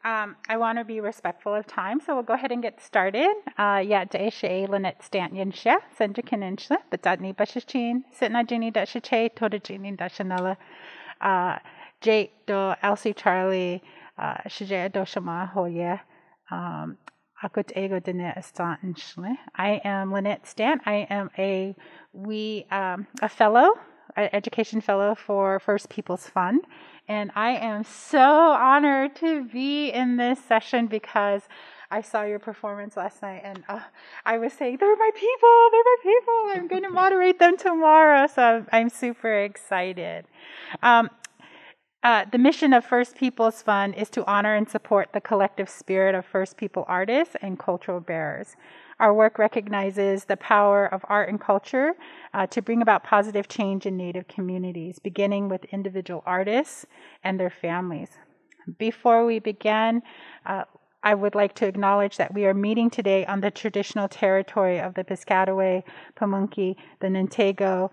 I want to be respectful of time, so we'll go ahead and get started. Lynette Stant Yinsha, Sandra Kininsha, but Dadni Bashachin, Sitna Jini Dashache, Toda Jini Dashanella, Jake do Elsie Charlie, Shajaya Doshama Hoya, Akut Ego Diné Stant Yinshle. I am Lynette Stant. I am a fellow, an education fellow for First Peoples Fund. And I am so honored to be in this session because I saw your performance last night and I was saying, they're my people, I'm going to moderate them tomorrow. So I'm super excited. The mission of First Peoples Fund is to honor and support the collective spirit of First People artists and cultural bearers. Our work recognizes the power of art and culture to bring about positive change in Native communities, beginning with individual artists and their families. Before we begin, I would like to acknowledge that we are meeting today on the traditional territory of the Piscataway, Pamunkey, the Nintego,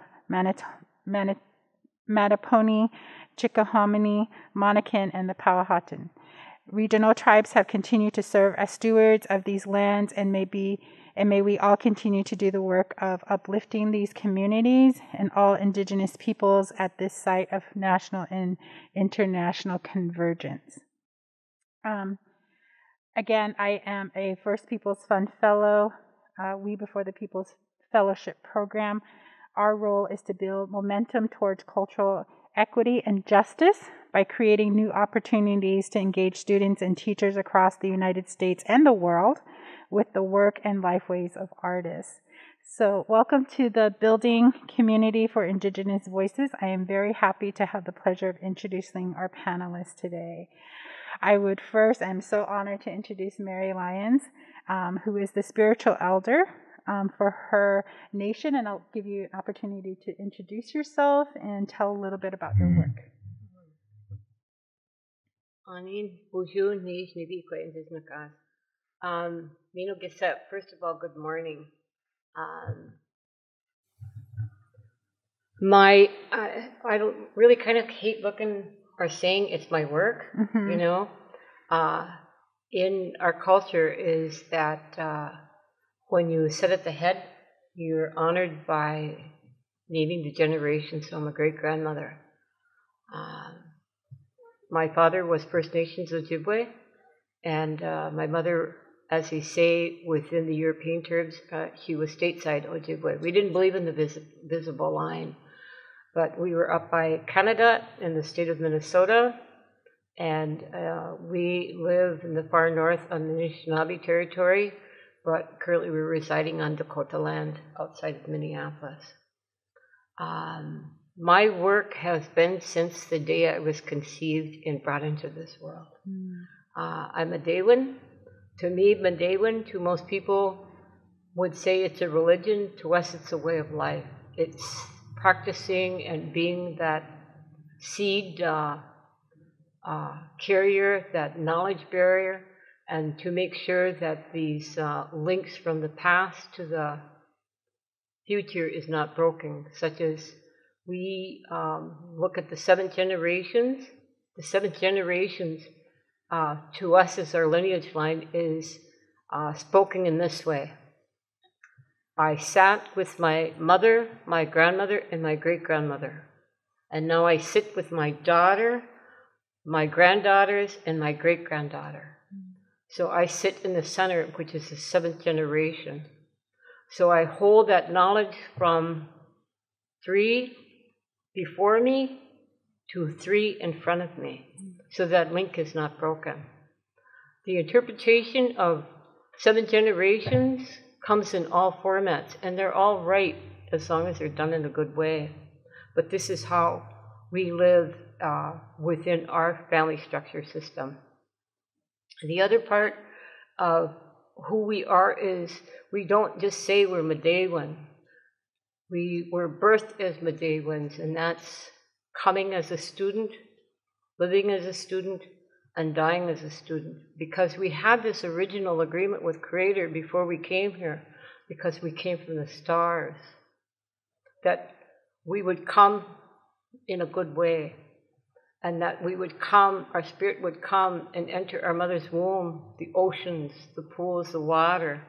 Mattaponi, Chickahominy, Monacan, and the Powhatan. Regional tribes have continued to serve as stewards of these lands, and may we all continue to do the work of uplifting these communities and all Indigenous peoples at this site of national and international convergence. Again, I am a First Peoples Fund Fellow, We Before the Peoples Fellowship Program. Our role is to build momentum towards cultural equity and justice by creating new opportunities to engage students and teachers across the United States and the world with the work and lifeways of artists. So welcome to the Building Community for Indigenous Voices. I am very happy to have the pleasure of introducing our panelists today. I'm so honored to introduce Mary Lyons, who is the spiritual elder for her nation, and I'll give you an opportunity to introduce yourself and tell a little bit about your work. First of all, good morning. I don't really kind of hate looking or saying it's my work, you know. In our culture is that when you sit at the head, you're honored by naming the generation. So I'm a great-grandmother. My father was First Nations Ojibwe, and my mother, as they say within the European terms, she was stateside Ojibwe. We didn't believe in the visible line, but we were up by Canada in the state of Minnesota, and we live in the far north on the Anishinaabe territory, but currently we're residing on Dakota land outside of Minneapolis. My work has been since the day I was conceived and brought into this world. I'm a Daywin. To me, Manidoo, to most people, would say it's a religion. To us, it's a way of life. It's practicing and being that seed carrier, that knowledge barrier, and to make sure that these links from the past to the future is not broken, such as we look at the 7 generations. The 7 generations to us as our lineage line is spoken in this way. I sat with my mother, my grandmother, and my great-grandmother. And now I sit with my daughter, my granddaughters, and my great-granddaughter. So I sit in the center, which is the 7th generation. So I hold that knowledge from 3 before me to 3 in front of me. So that link is not broken. The interpretation of 7 generations comes in all formats, and they're all right as long as they're done in a good way. But this is how we live within our family structure system. The other part of who we are is we don't just say we're Manidoo. We were birthed as Manidooans, and that's coming as a student, living as a student, and dying as a student. Because we had this original agreement with Creator before we came here, because we came from the stars, that we would come in a good way. and that we would come, our spirit would come and enter our mother's womb, the oceans, the pools, the water,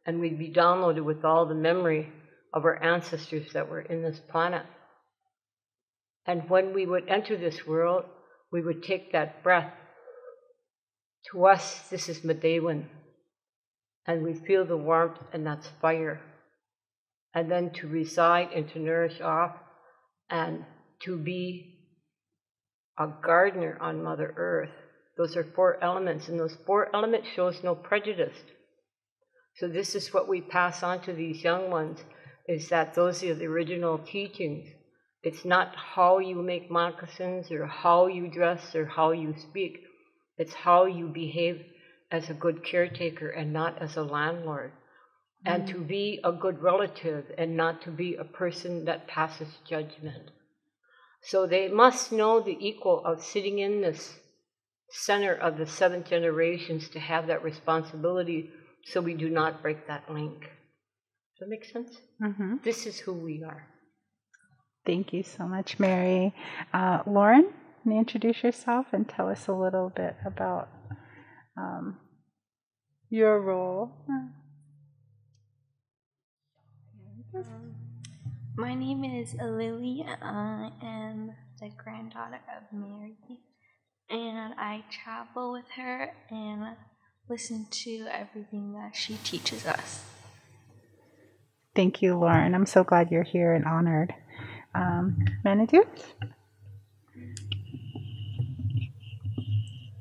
and we'd be downloaded with all the memory of our ancestors that were in this planet. And when we would enter this world, we would take that breath. To us, this is Medewan, and we feel the warmth, and that's fire. And then to reside and to nourish off, and to be a gardener on Mother Earth. Those are 4 elements, and those 4 elements shows no prejudice. So this is what we pass on to these young ones, is that those are the original teachings. It's not how you make moccasins or how you dress or how you speak. It's how you behave as a good caretaker and not as a landlord. And to be a good relative and not to be a person that passes judgment. So they must know the equal of sitting in this center of the 7th generations to have that responsibility so we do not break that link. Does that make sense? Mm-hmm. This is who we are. Thank you so much, Mary. Lauren, can you introduce yourself and tell us a little bit about your role? My name is Lily. I am the granddaughter of Mary, and I travel with her and listen to everything that she teaches us. Thank you, Lauren. I'm so glad you're here and honored. Manidoo?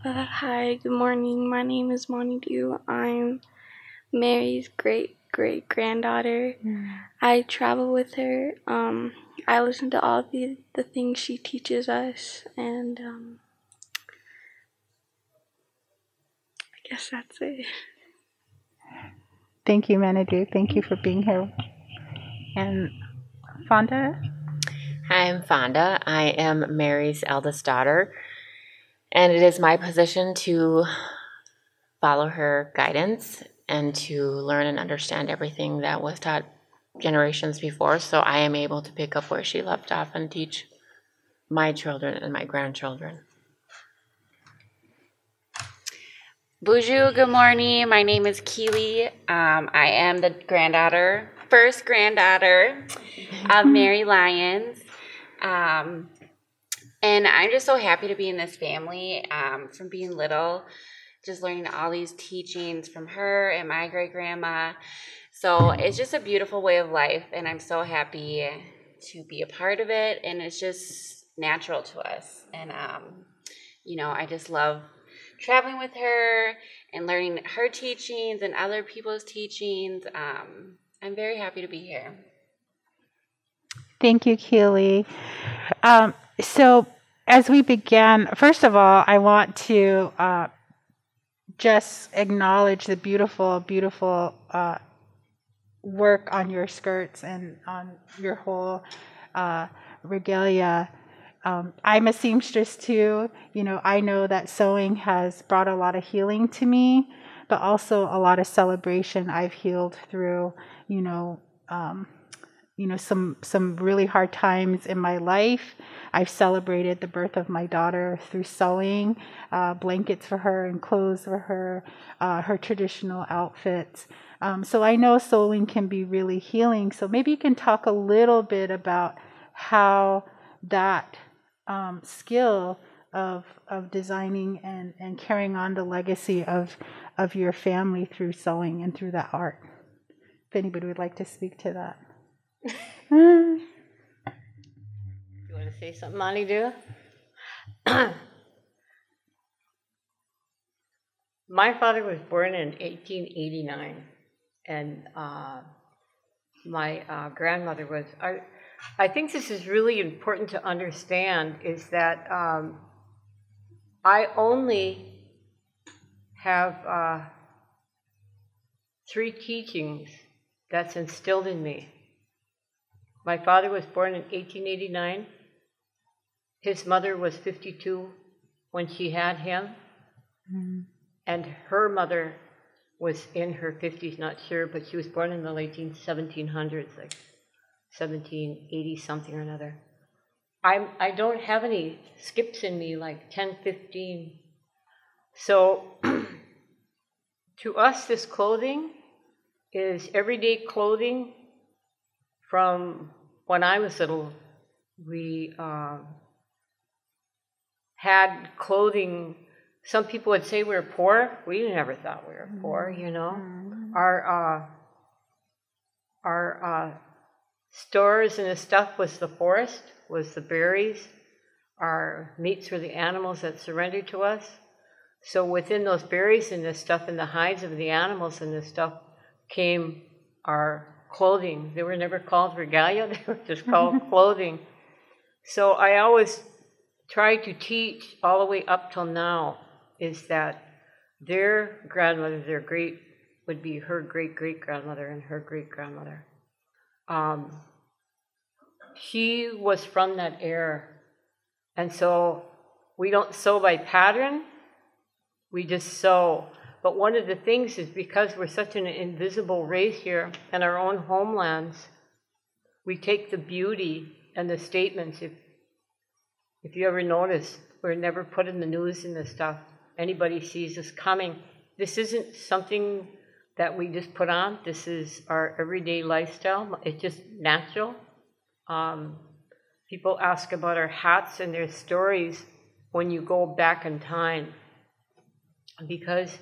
Hi, good morning. My name is Manidoo. I'm Mary's great-great-granddaughter. I travel with her. I listen to all the things she teaches us, and I guess that's it. Thank you, Manidoo. Thank you for being here. And Fonda? Hi, I'm Fonda. I am Mary's eldest daughter, and it is my position to follow her guidance and to learn and understand everything that was taught generations before, so I am able to pick up where she left off and teach my children and my grandchildren. Bonjour, good morning. My name is Keely. I am the first granddaughter of Mary Lyons. And I'm just so happy to be in this family from being little, just learning all these teachings from her and my great-grandma. So it's just a beautiful way of life, and I'm so happy to be a part of it, and it's just natural to us. And, I just love traveling with her and learning her teachings and other people's teachings. I'm very happy to be here. Thank you, Keely. So as we began, first of all, I want to just acknowledge the beautiful, beautiful work on your skirts and on your whole regalia. I'm a seamstress too. I know that sewing has brought a lot of healing to me, but also a lot of celebration. I've healed through, some really hard times in my life. I've celebrated the birth of my daughter through sewing, blankets for her and clothes for her, her traditional outfits. So I know sewing can be really healing. So maybe you can talk a little bit about how that skill of designing and carrying on the legacy of your family through sewing and through that art. If anybody would like to speak to that. You want to say something, Manidoo? My father was born in 1889, and my grandmother was. I think this is really important to understand, is that I only have 3 teachings that's instilled in me. My father was born in 1889. His mother was 52 when she had him. Mm-hmm. And her mother was in her 50s, not sure, but she was born in the late 1700s, like 1780 something or another. I don't have any skips in me like 10, 15. So to us, this clothing is everyday clothing. From when I was little, we had clothing. Some people would say we were poor. We never thought we were poor, you know. Mm-hmm. Our stores and the stuff was the forest, was the berries. Our meats were the animals that surrendered to us. So within those berries and the stuff and the hides of the animals and the stuff came our clothing. They were never called regalia, they were just called clothing. So I always try to teach all the way up till now is that their grandmother, their great, would be her great-great-grandmother and her great-grandmother. She was from that era. And so we don't sew by pattern, we just sew. But one of the things is because we're such an invisible race here in our own homelands, we take the beauty and the statements. If you ever notice, we're never put in the news and this stuff. Anybody sees us coming. This isn't something that we just put on. This is our everyday lifestyle. It's just natural. People ask about our hats and their stories when you go back in time. Because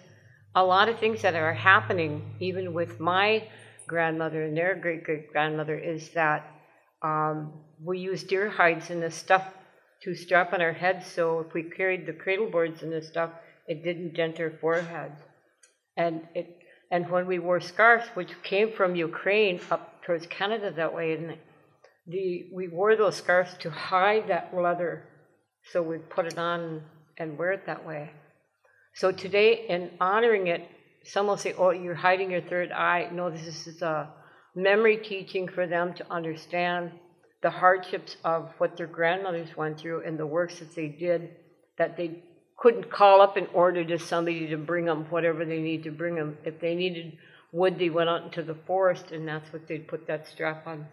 a lot of things that are happening, even with my grandmother and their great-great-grandmother, is that we use deer hides and this stuff to strap on our heads, so if we carried the cradle boards and this stuff, it didn't dent our foreheads. And when we wore scarves, which came from Ukraine up towards Canada that way, and we wore those scarves to hide that leather, so we'd put it on and wear it that way. So today, in honoring it, some will say, oh, you're hiding your third eye. No, this is a memory teaching for them to understand the hardships of what their grandmothers went through and the works that they did, that they couldn't call up and order to somebody to bring them whatever they need to bring them. If they needed wood, they went out into the forest, and that's what they'd put that strap on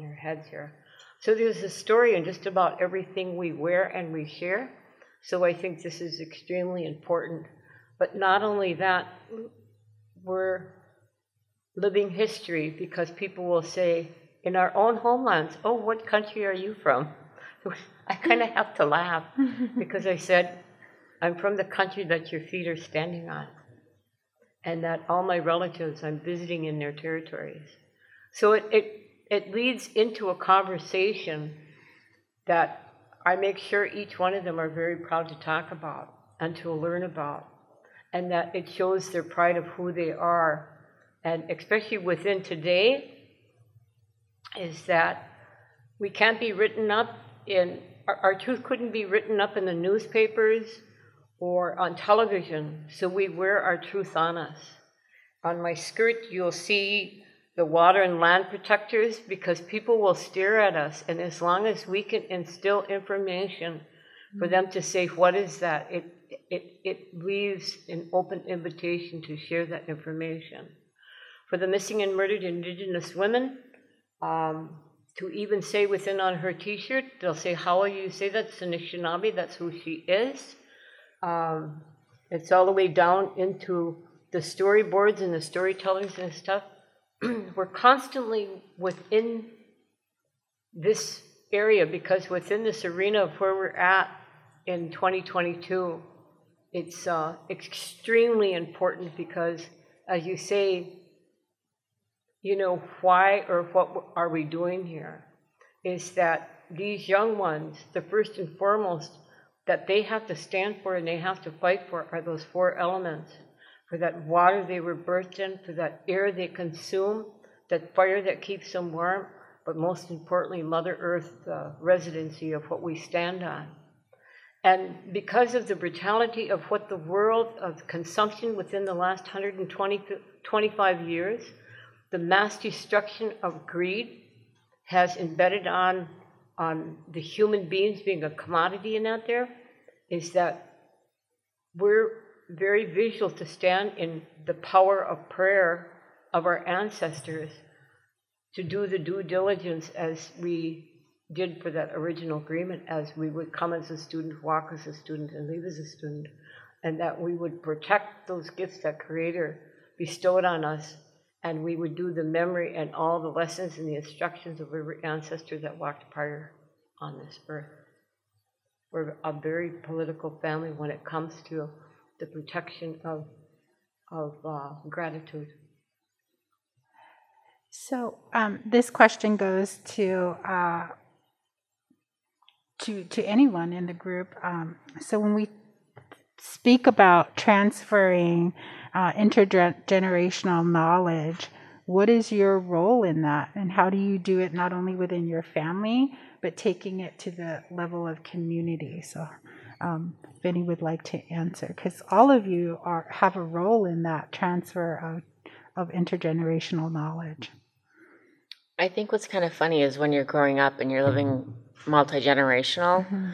their heads here. So there's a story in just about everything we wear and we share. So I think this is extremely important. But not only that, we're living history, because people will say, in our own homelands, oh, what country are you from? I kind of have to laugh, because I said, I'm from the country that your feet are standing on, and that all my relatives I'm visiting in their territories. So it leads into a conversation that I make sure each one of them are very proud to talk about and to learn about, and that it shows their pride of who they are. And especially within today, is that we can't be written up in, our truth couldn't be written up in the newspapers or on television, so we wear our truth on us. On my skirt, you'll see the water and land protectors, because people will stare at us, and as long as we can instill information for them to say, what is that? It leaves an open invitation to share that information. For the missing and murdered Indigenous women, to even say within on her t-shirt, they'll say, how will you say that's Anishinaabe, that's who she is. It's all the way down into the storyboards and the storytellers and stuff. We're constantly within this area, because within this arena of where we're at in 2022, it's extremely important, because, as you say, you know, why or what are we doing here? Is that these young ones, the first and foremost, that they have to stand for and they have to fight for are those four elements. For that water they were birthed in, for that air they consume, that fire that keeps them warm, but most importantly, Mother Earth, the residency of what we stand on. And because of the brutality of what the world of consumption within the last 125 years, the mass destruction of greed has embedded on the human beings being a commodity in out there, is that we're very visual to stand in the power of prayer of our ancestors, to do the due diligence as we did for that original agreement, as we would come as a student, walk as a student, and leave as a student, and that we would protect those gifts that Creator bestowed on us, and we would do the memory and all the lessons and the instructions of every ancestor that walked prior on this earth. We're a very political family when it comes to the protection of gratitude. So this question goes to anyone in the group. So when we speak about transferring intergenerational knowledge, what is your role in that, and how do you do it not only within your family but taking it to the level of community? So if any would like to answer, because all of you have a role in that transfer of intergenerational knowledge. I think what's kind of funny is when you're growing up and you're living multi-generational.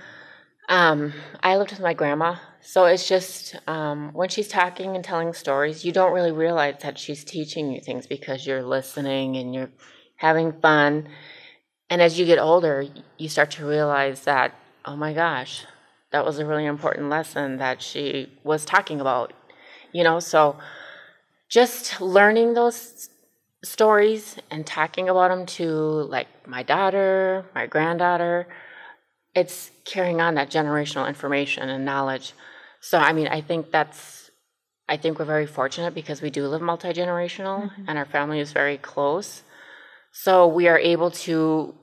I lived with my grandma, so it's just when she's talking and telling stories, you don't really realize that she's teaching you things because you're listening and you're having fun. And as you get older, you start to realize that, oh my gosh, that was a really important lesson that she was talking about, so just learning those stories and talking about them to like my daughter, my granddaughter, it's carrying on that generational information and knowledge. So, I think we're very fortunate because we do live multi-generational and our family is very close. So we are able to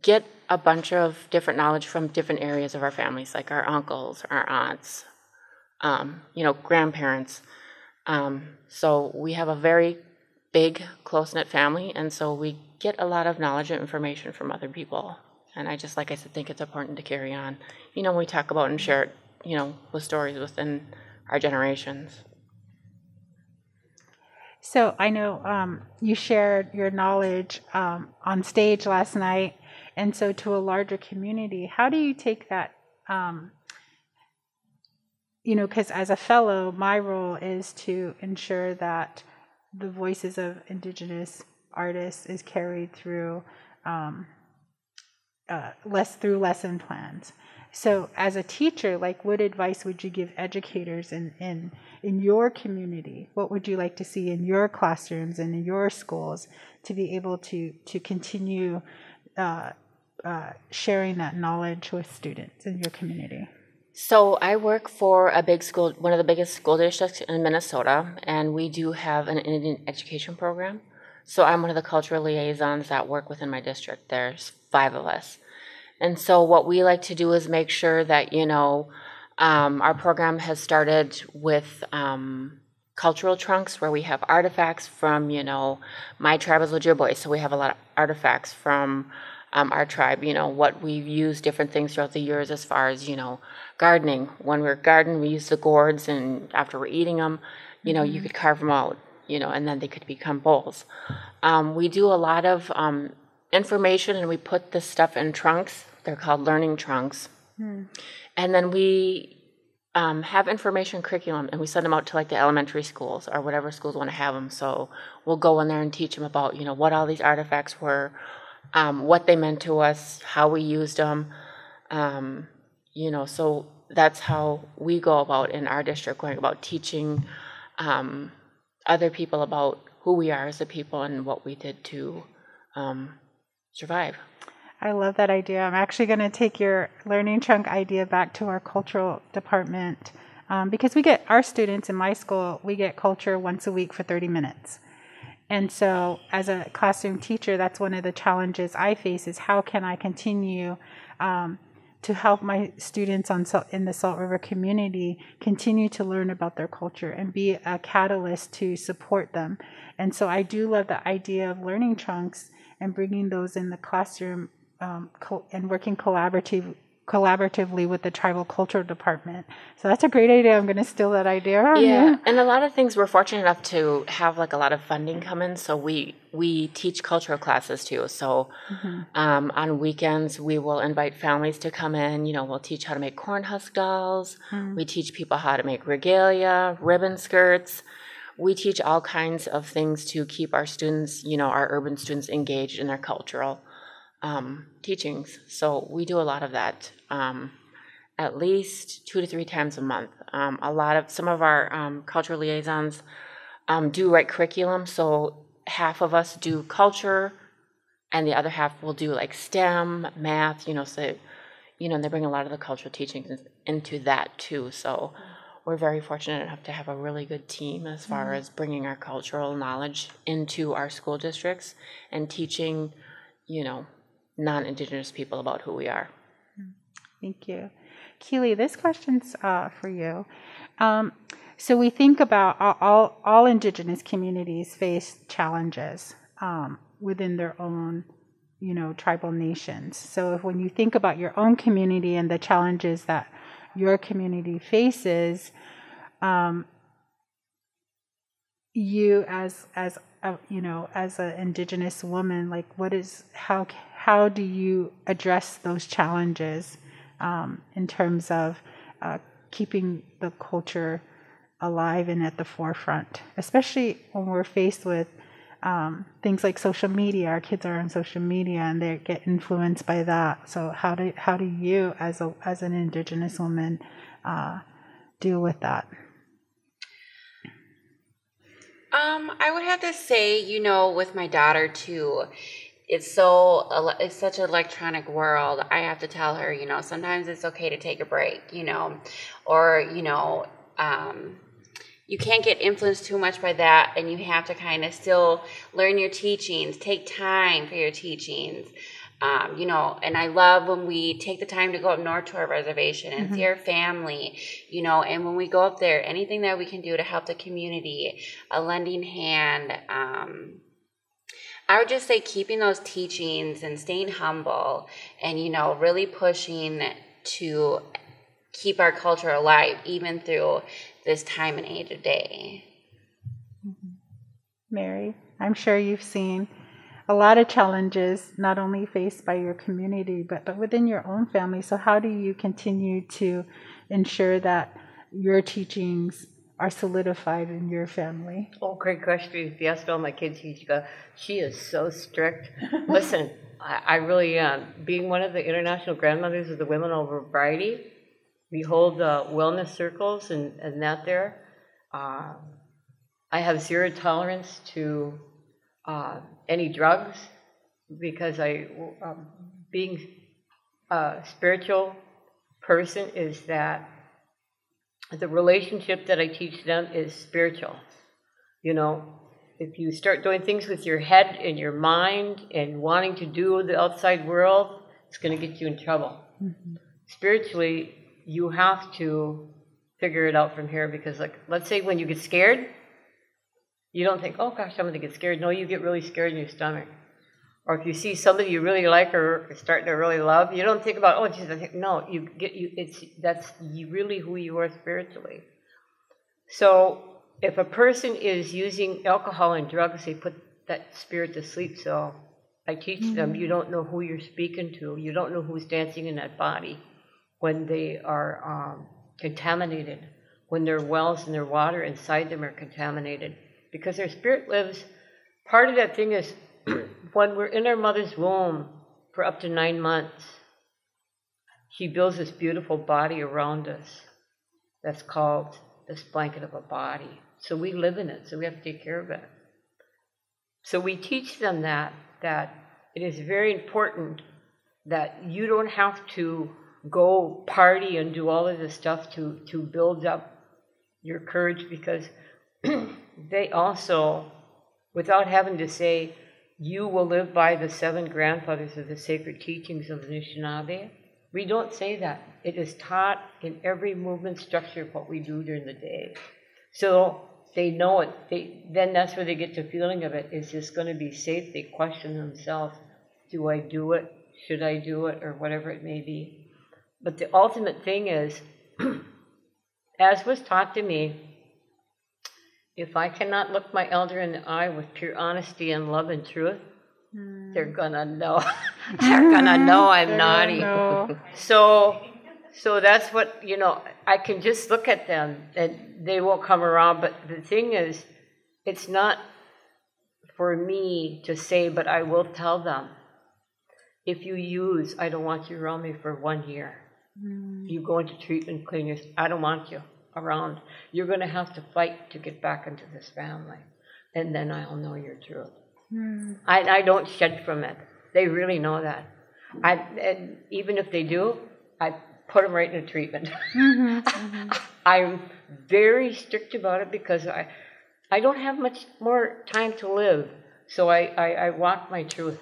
get a bunch of different knowledge from different areas of our families, like our uncles, our aunts, grandparents. So we have a very big, close-knit family, and so we get a lot of knowledge and information from other people. And I just, like I said, think it's important to carry on. We talk about and share it, with stories within our generations. So I know you shared your knowledge on stage last night, and so to a larger community, how do you take that, because as a fellow, my role is to ensure that the voices of Indigenous artists is carried through through lesson plans. So as a teacher, what advice would you give educators in your community? What would you like to see in your classrooms and in your schools to be able to continue sharing that knowledge with students in your community? So I work for a big school, one of the biggest school districts in Minnesota, and we do have an Indian education program. So I'm one of the cultural liaisons that work within my district. There's 5 of us. And so what we like to do is make sure that, our program has started with cultural trunks where we have artifacts from, my tribe is Ojibwe, so we have a lot of artifacts from our tribe, what we've used, different things throughout the years as far as, gardening. When we're gardening, we use the gourds, and after we're eating them, you could carve them out, and then they could become bowls. We do a lot of information, and we put this stuff in trunks. They're called learning trunks. And then we have information curriculum, and we send them out to the elementary schools or whatever schools want to have them. So we'll go in there and teach them about, what all these artifacts were, what they meant to us, how we used them. So that's how we go about in our district, going about teaching other people about who we are as a people and what we did to survive. I love that idea. I'm actually going to take your learning trunk idea back to our cultural department because our students in my school, we get culture once a week for 30 minutes. And so as a classroom teacher, that's one of the challenges I face is how can I continue to help my students in the Salt River community continue to learn about their culture and be a catalyst to support them. And so I do love the idea of learning trunks and bringing those in the classroom and working collaboratively with the tribal cultural department. So that's a great idea. I'm going to steal that idea. Yeah, and a lot of things, we're fortunate enough to have a lot of funding come in, so we teach cultural classes too. So on weekends, we will invite families to come in. We'll teach how to make corn husk dolls. We teach people how to make regalia, ribbon skirts. We teach all kinds of things to keep our students, our urban students engaged in their cultural teachings. So we do a lot of that, at least 2 to 3 times a month. Some of our cultural liaisons do write curriculum, so half of us do culture, and the other half will do like STEM, math, so, and they bring a lot of the cultural teachings into that too. So we're very fortunate enough to have a really good team as far as bringing our cultural knowledge into our school districts and teaching, non-Indigenous people about who we are. Thank you. Keely, this question's for you. So we think about all Indigenous communities face challenges within their own, tribal nations. So when you think about your own community and the challenges that your community faces, you as an Indigenous woman, like how do you address those challenges in terms of keeping the culture alive and at the forefront, especially when we're faced with things like social media? Our kids are on social media and they get influenced by that. So how do you, as an Indigenous woman, deal with that? I would have to say, with my daughter too, it's such an electronic world. I have to tell her, sometimes it's okay to take a break, or, you can't get influenced too much by that, and you have to kind of still learn your teachings, take time for your teachings. And I love when we take the time to go up north to our reservation and see our family, and when we go up there, anything that we can do to help the community, a lending hand. I would just say keeping those teachings and staying humble and, really pushing to keep our culture alive, even through this time and age of day. Mary, I'm sure you've seen a lot of challenges, not only faced by your community, but within your own family. So how do you continue to ensure that your teachings are solidified in your family? Oh, great question. If you asked all my kids, you go, she is so strict. Listen, I really am. Being one of the international grandmothers of the Women Over Variety, we hold wellness circles and that there. I have zero tolerance to any drugs, because being a spiritual person is that the relationship that I teach them is spiritual. If you start doing things with your head and your mind and wanting to do the outside world, it's going to get you in trouble. Spiritually, you have to figure it out from here, because let's say when you get scared, you don't think, oh gosh, I'm going to get scared. No, you get really scared in your stomach. Or if you see somebody you really like or are starting to really love, you don't think about, oh geez, I think, no, that's really who you are spiritually. So if a person is using alcohol and drugs, they put that spirit to sleep. So I teach them, you don't know who you're speaking to. You don't know who's dancing in that body when they are contaminated, when their wells and their water inside them are contaminated. Because their spirit lives, part of that thing is when we're in our mother's womb for up to 9 months, she builds this beautiful body around us that's called this blanket of a body. So we live in it, so we have to take care of it. So we teach them that it is very important that you don't have to go party and do all of this stuff to build up your courage, because they also, without having to say, you will live by the 7 grandfathers of the sacred teachings of the Anishinaabe. We don't say that. It is taught in every movement structure of what we do during the day. So they know it. Then that's where they get the feeling of it. Is this going to be safe? They question themselves. Do I do it? Should I do it? Or whatever it may be. But the ultimate thing is, as was taught to me, if I cannot look my elder in the eye with pure honesty and love and truth, they're gonna know. They're gonna know I'm naughty. So that's what, I can just look at them and they won't come around. But the thing is, it's not for me to say, but I will tell them if you use, I don't want you around me for 1 year. You go into treatment, clean your, I don't want you around. You're going to have to fight to get back into this family. And then I'll know your truth. I don't shed from it. They really know that. And even if they do, I put them right into treatment. I'm very strict about it because I don't have much more time to live. So I walk my truth.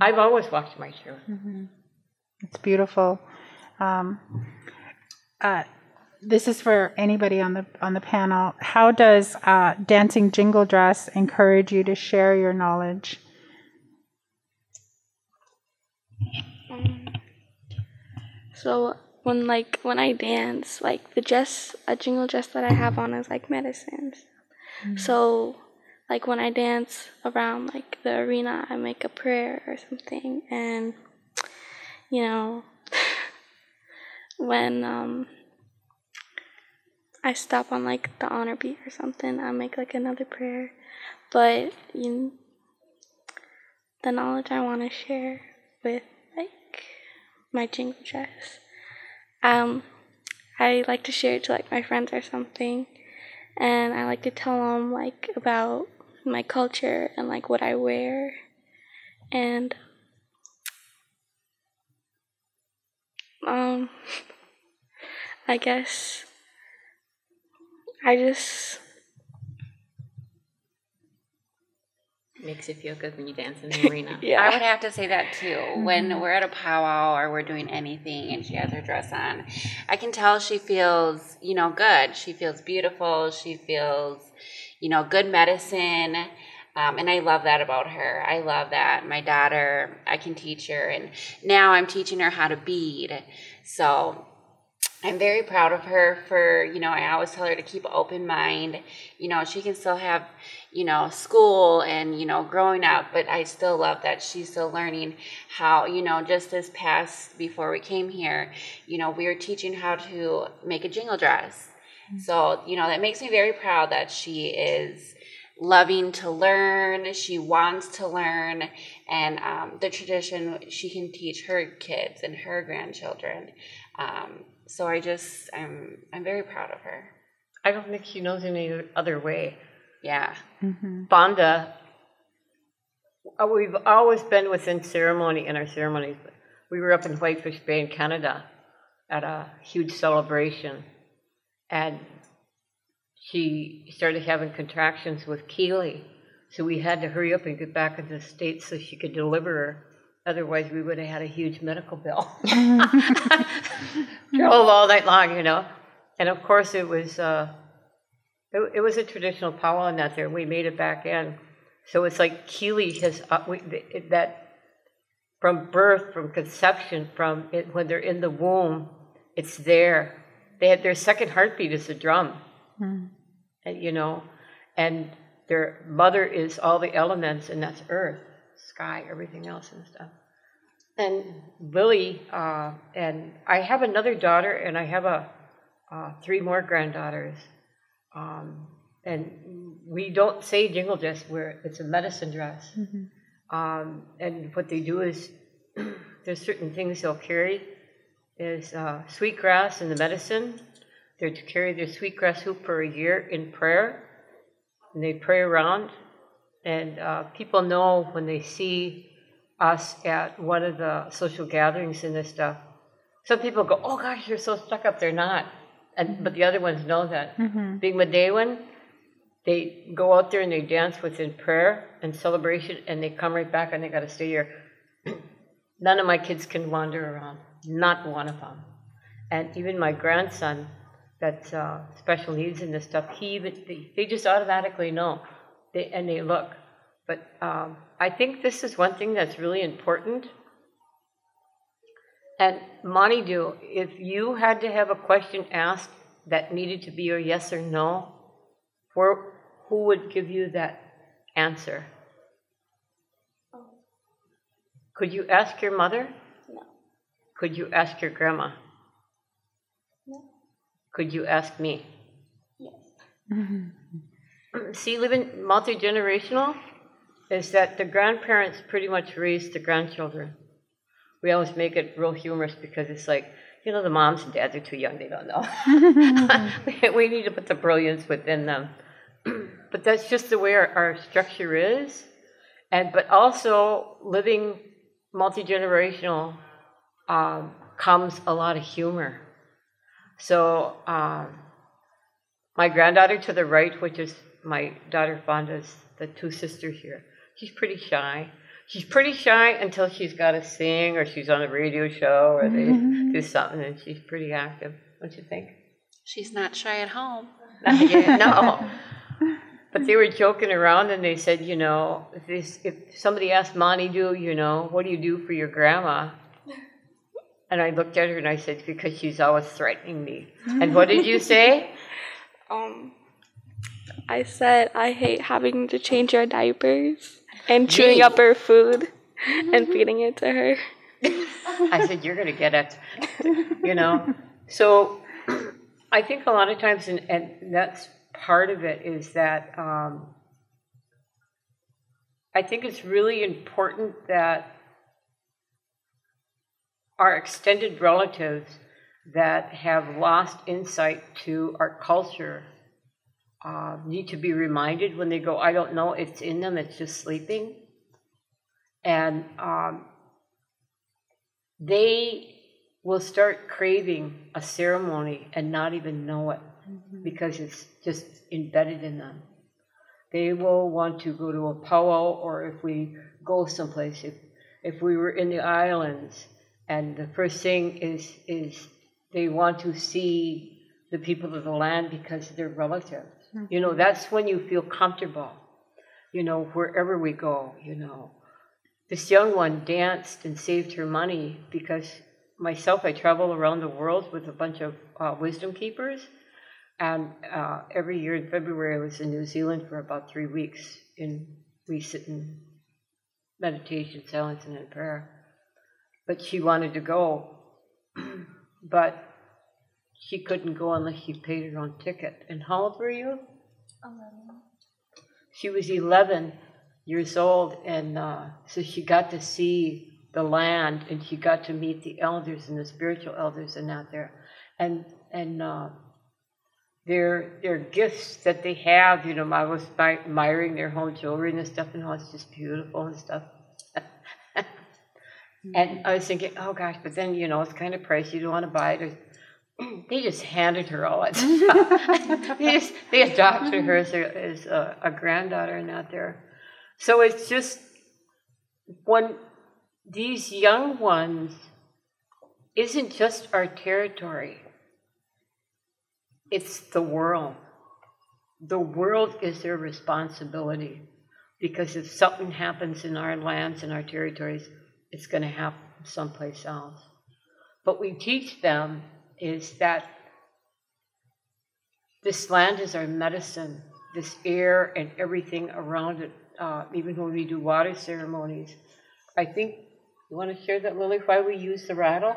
I've always walked my truth. It's beautiful. This is for anybody on the panel. How does dancing jingle dress encourage you to share your knowledge? So when I dance, like a jingle dress that I have on is like medicines. So like when I dance around like the arena, I make a prayer or something, and you know, when I stop on like the honor beat or something, I make like another prayer. But the knowledge I want to share with like my jingle dress, I like to share it to like my friends or something, and I like to tell them like about my culture and like what I wear, and I guess I just Makes you feel good when you dance in the arena. yeah. I would have to say that too. When we're at a powwow or we're doing anything and she has her dress on, I can tell she feels, good. She feels beautiful. She feels, good medicine. And I love that about her. I love that. My daughter, I can teach her. And now I'm teaching her how to bead. So I'm very proud of her for, I always tell her to keep an open mind. She can still have, school and, growing up, but I still love that she's still learning how, just this past, before we came here, we were teaching how to make a jingle dress. So, that makes me very proud that she is loving to learn. She wants to learn. And the tradition, she can teach her kids and her grandchildren. So I'm very proud of her. I don't think she knows any other way. Yeah. Fonda, we've always been within ceremony in our ceremonies. We were up in Whitefish Bay in Canada at a huge celebration, and she started having contractions with Keely, so we had to hurry up and get back into the States so she could deliver her. Otherwise, we would have had a huge medical bill. Drove all night long, And of course, it was a traditional powwow in that there. We made it back in. So it's like Keely has, that from birth, from conception, from it, when they're in the womb, it's there. Their second heartbeat is the drum. And, and their mother is all the elements, and that's earth, sky, everything else and stuff. And Lily, and I have another daughter, and I have 3 more granddaughters. And we don't say jingle dress, it's a medicine dress. And what they do is, there's certain things they'll carry. Is sweetgrass in the medicine. They're to carry their sweetgrass hoop for a year in prayer. And they pray around. And people know when they see us at one of the social gatherings and this stuff. Some people go, "Oh gosh, you're so stuck up." They're not. But the other ones know that. Being Manidoo, they go out there and they dance within prayer and celebration, and they come right back and they got to stay here. None of my kids can wander around. Not one of them. And even my grandson, that's special needs and this stuff, they just automatically know. They look. But I think this is one thing that's really important. And Manidoo, if you had to have a question asked that needed to be a yes or no, who would give you that answer? Could you ask your mother? No. Could you ask your grandma? No. Could you ask me? Yes. See, living multi-generational is that the grandparents pretty much raise the grandchildren. we always make it real humorous because it's like, the moms and dads are too young, they don't know. We need to put the brilliance within them. But that's just the way our structure is. But also living multi-generational comes a lot of humor. So my granddaughter to the right, which is my daughter Fonda's, the two sisters here, she's pretty shy. She's pretty shy until she's got to sing or she's on a radio show or they do something, and she's pretty active. Don't you think? She's not shy at home. No. But they were joking around and they said, if somebody asked Manidoo, what do you do for your grandma? And I looked at her and I said, because she's always threatening me. And what did you say? I said I hate having to change her diapers and chewing up her food and feeding it to her. I said, you're going to get it, So I think a lot of times, and that's part of it, is that I think it's really important that our extended relatives that have lost insight to our culture need to be reminded when they go, I don't know, it's in them, it's just sleeping. And they will start craving a ceremony and not even know it because it's just embedded in them. They will want to go to a powwow, or if we go someplace, if we were in the islands, and the first thing is they want to see the people of the land because they're relatives. That's when you feel comfortable, wherever we go, This young one danced and saved her money because myself, I travel around the world with a bunch of wisdom keepers. And every year in February, I was in New Zealand for about 3 weeks. We sit in meditation, silence, and in prayer. But she wanted to go. But she couldn't go unless she paid her own ticket. And how old were you? 11. She was 11 years old, and so she got to see the land, and she got to meet the elders and the spiritual elders and out there. And their gifts that they have, I was admiring their home jewelry and stuff, and it's just beautiful and stuff. And I was thinking, oh gosh, but then, it's kind of pricey, you don't want to buy it. They just handed her all that stuff. they adopted her as a granddaughter and out there. So it's just, when these young ones isn't just our territory, it's the world. The world is their responsibility, because if something happens in our lands and our territories, it's going to happen someplace else. But we teach them is that this land is our medicine, this air and everything around it, even when we do water ceremonies. I think, you want to share that, Lily, why we use the rattle?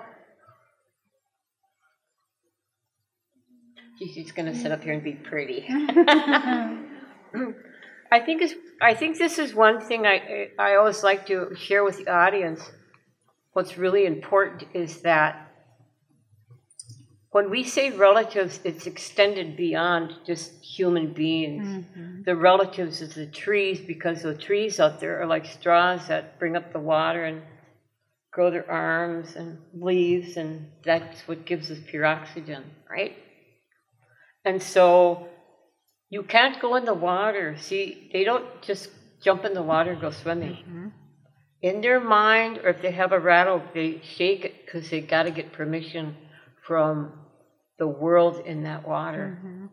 She's going to sit up here and be pretty. I think this is one thing I always like to share with the audience. What's really important is that when we say relatives, it's extended beyond just human beings. Mm-hmm. The relatives is the trees, because the trees out there are like straws that bring up the water and grow their arms and leaves, and that's what gives us pure oxygen, right? And so you can't go in the water. See, they don't just jump in the water and go swimming. Mm-hmm. In their mind, or if they have a rattle, they shake it because they got to get permission from the world in that water. Mm-hmm.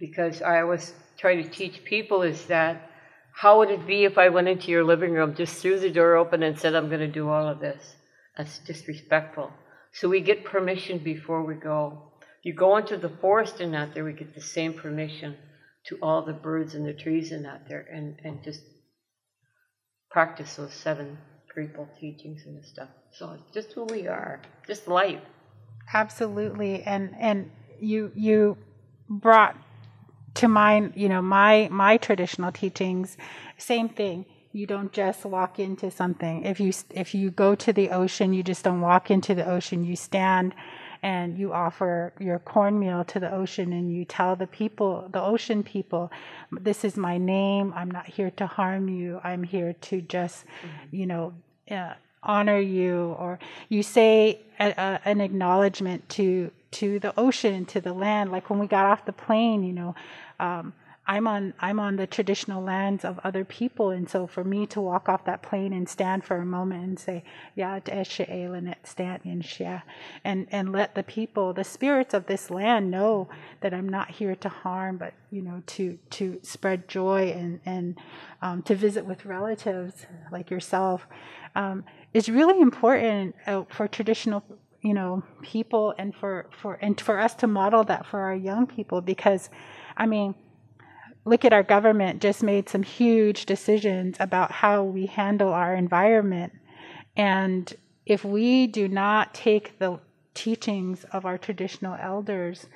Because I always try to teach people is that, how would it be if I went into your living room, just threw the door open and said, I'm going to do all of this? That's disrespectful. So we get permission before we go. You go into the forest and out there, we get the same permission to all the birds and the trees and out there, and just practice those 7 people teachings and stuff. So it's just who we are, just life. Absolutely. And you brought to mind, my traditional teachings, same thing. You don't just walk into something. If you go to the ocean, you just don't walk into the ocean. You stand and you offer your cornmeal to the ocean, and you tell the people, the ocean people, this is my name. I'm not here to harm you. I'm here to just, honor you. Or you say an acknowledgement to the ocean, to the land. Like when we got off the plane, I'm on the traditional lands of other people, and so for me to walk off that plane and stand for a moment and say, "Ya Eshe Lynette, Stant, and let the people, the spirits of this land, know that I'm not here to harm, but to spread joy and to visit with relatives like yourself," is really important for traditional people, and for us to model that for our young people, because look at our government just made some huge decisions about how we handle our environment. And if we do not take the teachings of our traditional elders,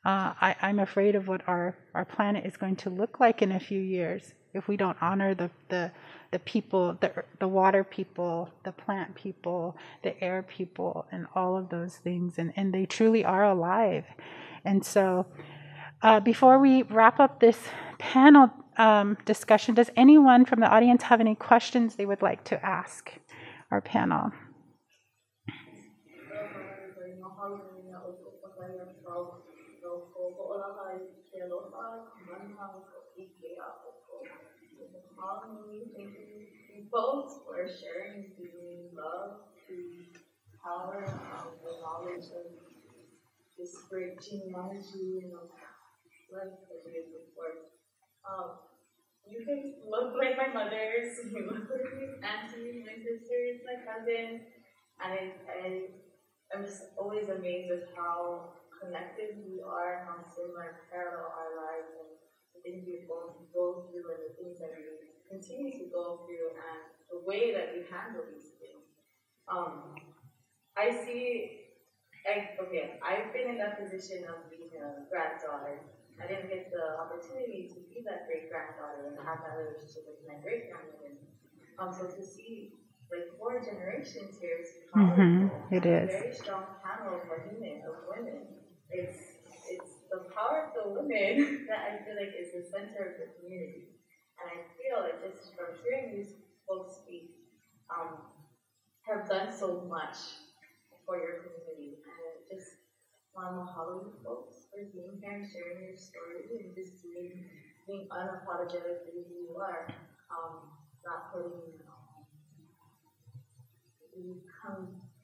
I'm afraid of what our planet is going to look like in a few years if we don't honor the people, the water people, the plant people, the air people, and all of those things. And they truly are alive. And so before we wrap up this panel discussion, does anyone from the audience have any questions they would like to ask our panel? Both were sharing the love, the power, the knowledge of this great genealogy and life that we did before. You guys look like my mothers, you look like my aunties, my sisters, my cousin, and I'm just always amazed with how connected we are and how similar, parallel our lives and the things we go through and the things that we continue to go through and the way that we handle these things. I see. I've been in that position of being a granddaughter. I didn't get the opportunity to be that great granddaughter and have that relationship with my great grandmother. So to see like 4 generations here is powerful. It is. A very strong panel of women. It's the power of the women that I feel like is the center of the community. And I feel like just from hearing these folks speak, have done so much for your community. And just want to mahalo you folks for being here and sharing your story and just being unapologetically who you are. Not putting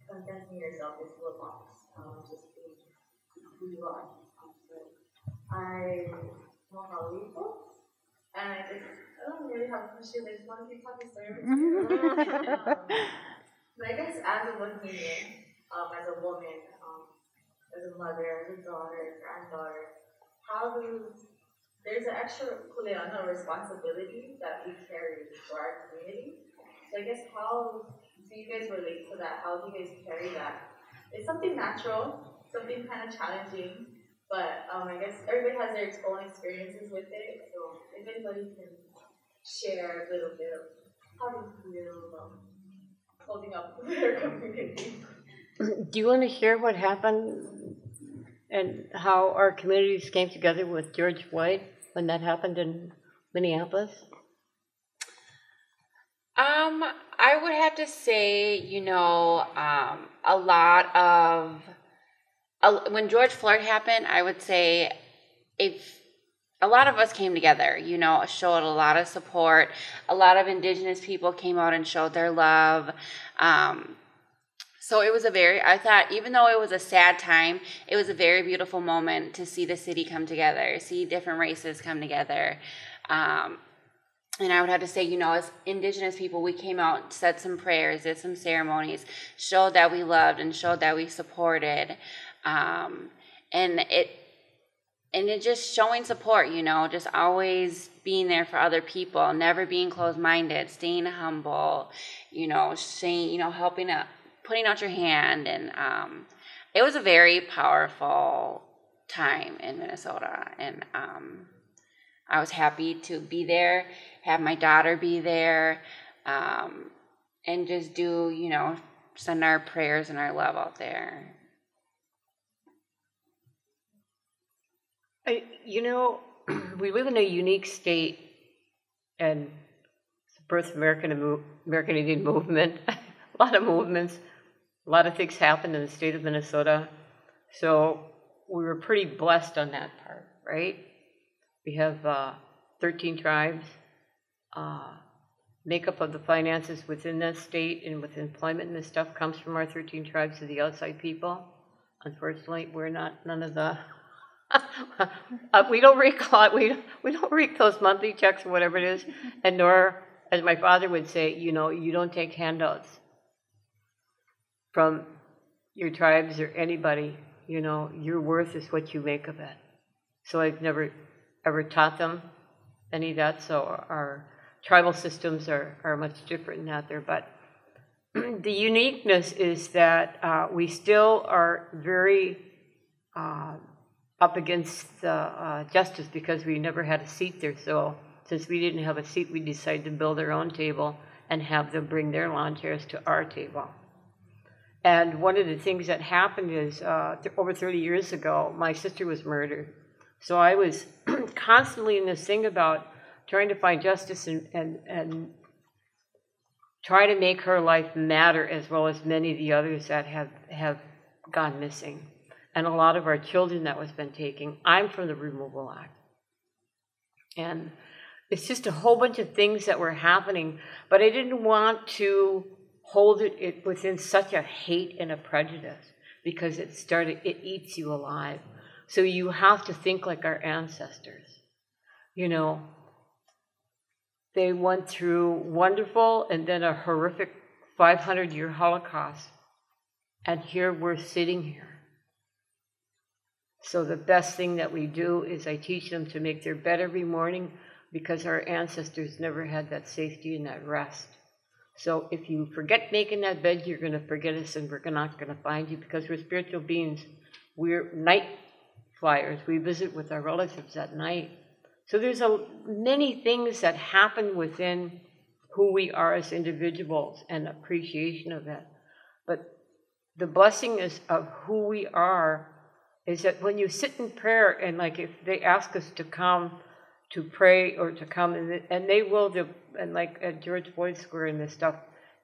condensing yourself into a box. Just being who you are. I mahalo you folks. And I don't really have a question. I just want to keep talking story. But I guess as a Latino, as a woman, as a mother, as a daughter, granddaughter, there's an extra kuleana responsibility that we carry for our community. So I guess how do you guys relate to that? How do you guys carry that? It's something natural, something kind of challenging, but I guess everybody has their own experiences with it. So if anybody can share a little bit of how do you feel holding up their community. Do you want to hear what happened and how our communities came together with George Floyd when that happened in Minneapolis? I would have to say, a lot of when George Floyd happened, I would say if a lot of us came together, showed a lot of support. A lot of Indigenous people came out and showed their love. So it was I thought, even though it was a sad time, it was a very beautiful moment to see the city come together, see different races come together. And I would have to say, as Indigenous people, we came out, said some prayers, did some ceremonies, showed that we loved and showed that we supported. And it just showing support, just always being there for other people, never being closed-minded, staying humble, saying, helping out, putting out your hand. And it was a very powerful time in Minnesota. And I was happy to be there, have my daughter be there, and just do, send our prayers and our love out there. We live in a unique state, and it's the birth of American Indian movement. A lot of movements, a lot of things happened in the state of Minnesota. So we were pretty blessed on that part, right? We have 13 tribes. Makeup of the finances within that state and with employment and this stuff comes from our 13 tribes of the outside people. Unfortunately, we're not none of the. We don't reap those monthly checks or whatever it is, and nor, as my father would say, you don't take handouts from your tribes or anybody. Your worth is what you make of it. So I've never ever taught them any of that. So our tribal systems are much different than that there. But the uniqueness is that we still are very up against the justice because we never had a seat there. So since we didn't have a seat, we decided to build our own table and have them bring their lawn chairs to our table. And one of the things that happened is over 30 years ago, my sister was murdered. So I was constantly in this thing about trying to find justice and try to make her life matter, as well as many of the others that have gone missing. And a lot of our children that was been taken. I'm from the Removal Act. And it's just a whole bunch of things that were happening, but I didn't want to hold it within such a hate and a prejudice, because it eats you alive. So you have to think like our ancestors. They went through wonderful and then a horrific 500-year Holocaust. And here we're sitting here. So the best thing that we do is I teach them to make their bed every morning, because our ancestors never had that safety and that rest. So if you forget making that bed, you're going to forget us, and we're not going to find you, because we're spiritual beings. We're night flyers. We visit with our relatives at night. So there's many things that happen within who we are as individuals and appreciation of that. But the blessing of who we are is that when you sit in prayer, and like if they ask us to come to pray or to come, and they will, and like at George Floyd Square and this stuff,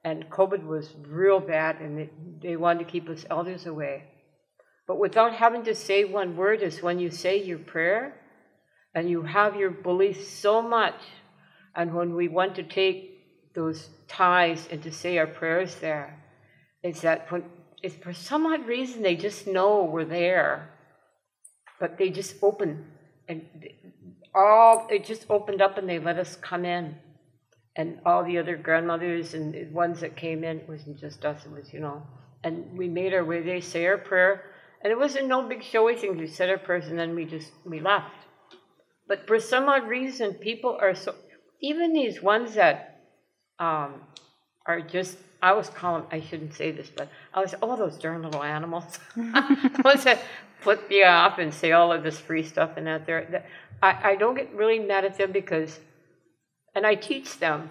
and COVID was real bad, and they wanted to keep us elders away. But without having to say one word is when you say your prayer, and you have your belief so much, and when we want to take those ties and to say our prayers there, it's that if for some odd reason they just know we're there, but they just open, and it just opened up and they let us come in. And all the other grandmothers and the ones that came in, it wasn't just us, it was, and we made our way, they say our prayer, and it wasn't no big showy thing. We said our prayers and then we left. But for some odd reason, people are so, even these ones that are just, I always call them, I shouldn't say this, but I was, those darn little animals. Ones that flip you off and say all of this free stuff and that there. I don't get really mad at them because, and I teach them,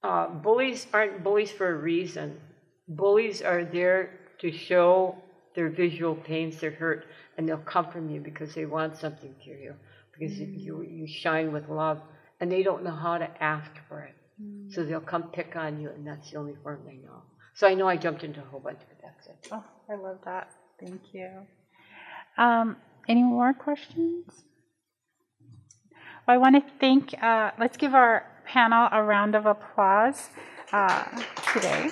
bullies aren't bullies for a reason. Bullies are there to show their visual pains, their hurt, and they'll come from you because they want something to you, because you shine with love, and they don't know how to ask for it. So they'll come pick on you, and that's the only form they know. So I know I jumped into a whole bunch, but that's it. Oh, I love that. Thank you. Any more questions? Well, I want to thank, let's give our panel a round of applause today.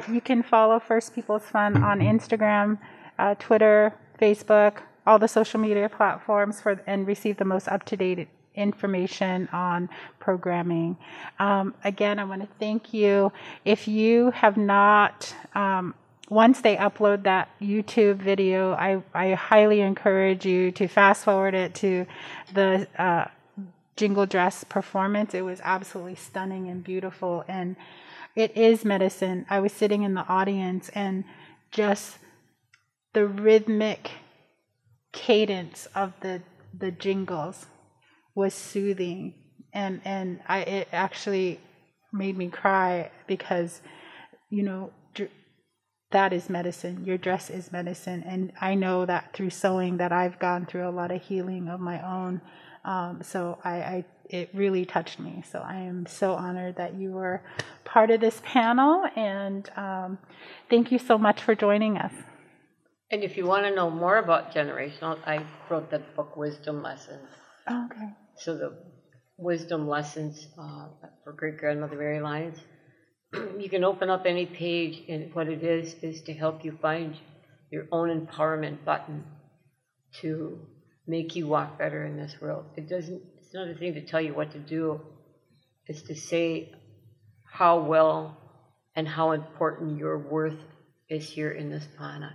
You can follow First Peoples Fund on Instagram, Twitter, Facebook, all the social media platforms and receive the most up-to-date information on programming. Again, I want to thank you. If you have not, once they upload that YouTube video, I highly encourage you to fast forward it to the jingle dress performance. It was absolutely stunning and beautiful, and it is medicine. I was sitting in the audience, and just the rhythmic cadence of the jingles was soothing, and it actually made me cry because, you know, that is medicine. Your dress is medicine, and I know that through sewing that I've gone through a lot of healing of my own. So it really touched me. So I am so honored that you were part of this panel, and thank you so much for joining us. And if you want to know more about generational, I wrote the book Wisdom Lessons. Oh, okay. So the wisdom lessons for great-grandmother Mary Lyons, you can open up any page, and what it is to help you find your own empowerment button to make you walk better in this world. It's not a thing to tell you what to do. It's to say how well and how important your worth is here in this planet.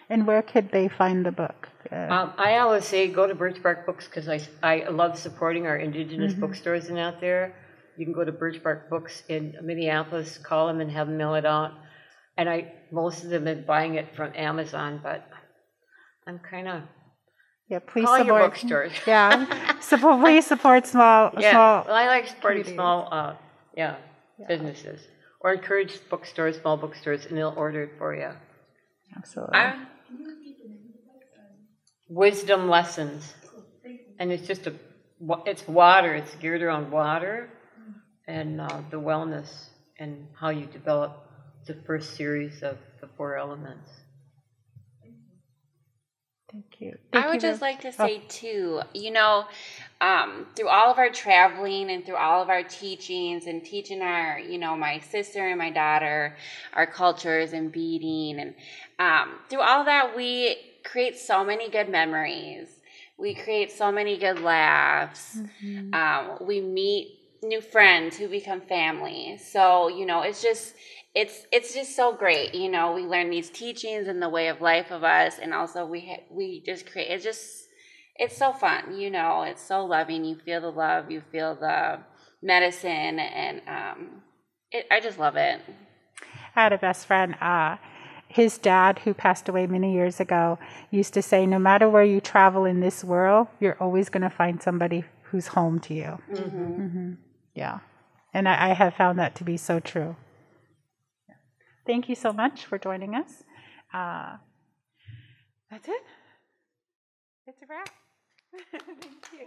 And where could they find the book? I always say go to Birch Bark Books, because I love supporting our Indigenous bookstores and out there. You can go to Birch Bark Books in Minneapolis, call them and have them mail it out. And most of them have been buying it from Amazon, but I'm kind of please call support your bookstores. Please support small. Well, I like supporting small businesses, or encourage bookstores, small bookstores, and they'll order it for you. Absolutely. Wisdom Lessons, and it's just it's water. It's geared around water and the wellness and how you develop the first series of the 4 elements. Thank you. I would just like to say, too, you know, through all of our traveling and through all of our teachings and teaching our, you know, my sister and my daughter, our cultures and beading, and through all that, we create so many good memories. We create so many good laughs. We meet new friends who become family. So, you know, it's just so great. You know, we learn these teachings and the way of life of us, and also we just create. It's so fun. You know, it's so loving. You feel the love. You feel the medicine, and I just love it. I had a best friend. His dad, who passed away many years ago, used to say, no matter where you travel in this world, you're always going to find somebody who's home to you. Yeah. And I have found that to be so true. Thank you so much for joining us. That's it. It's a wrap. Thank you.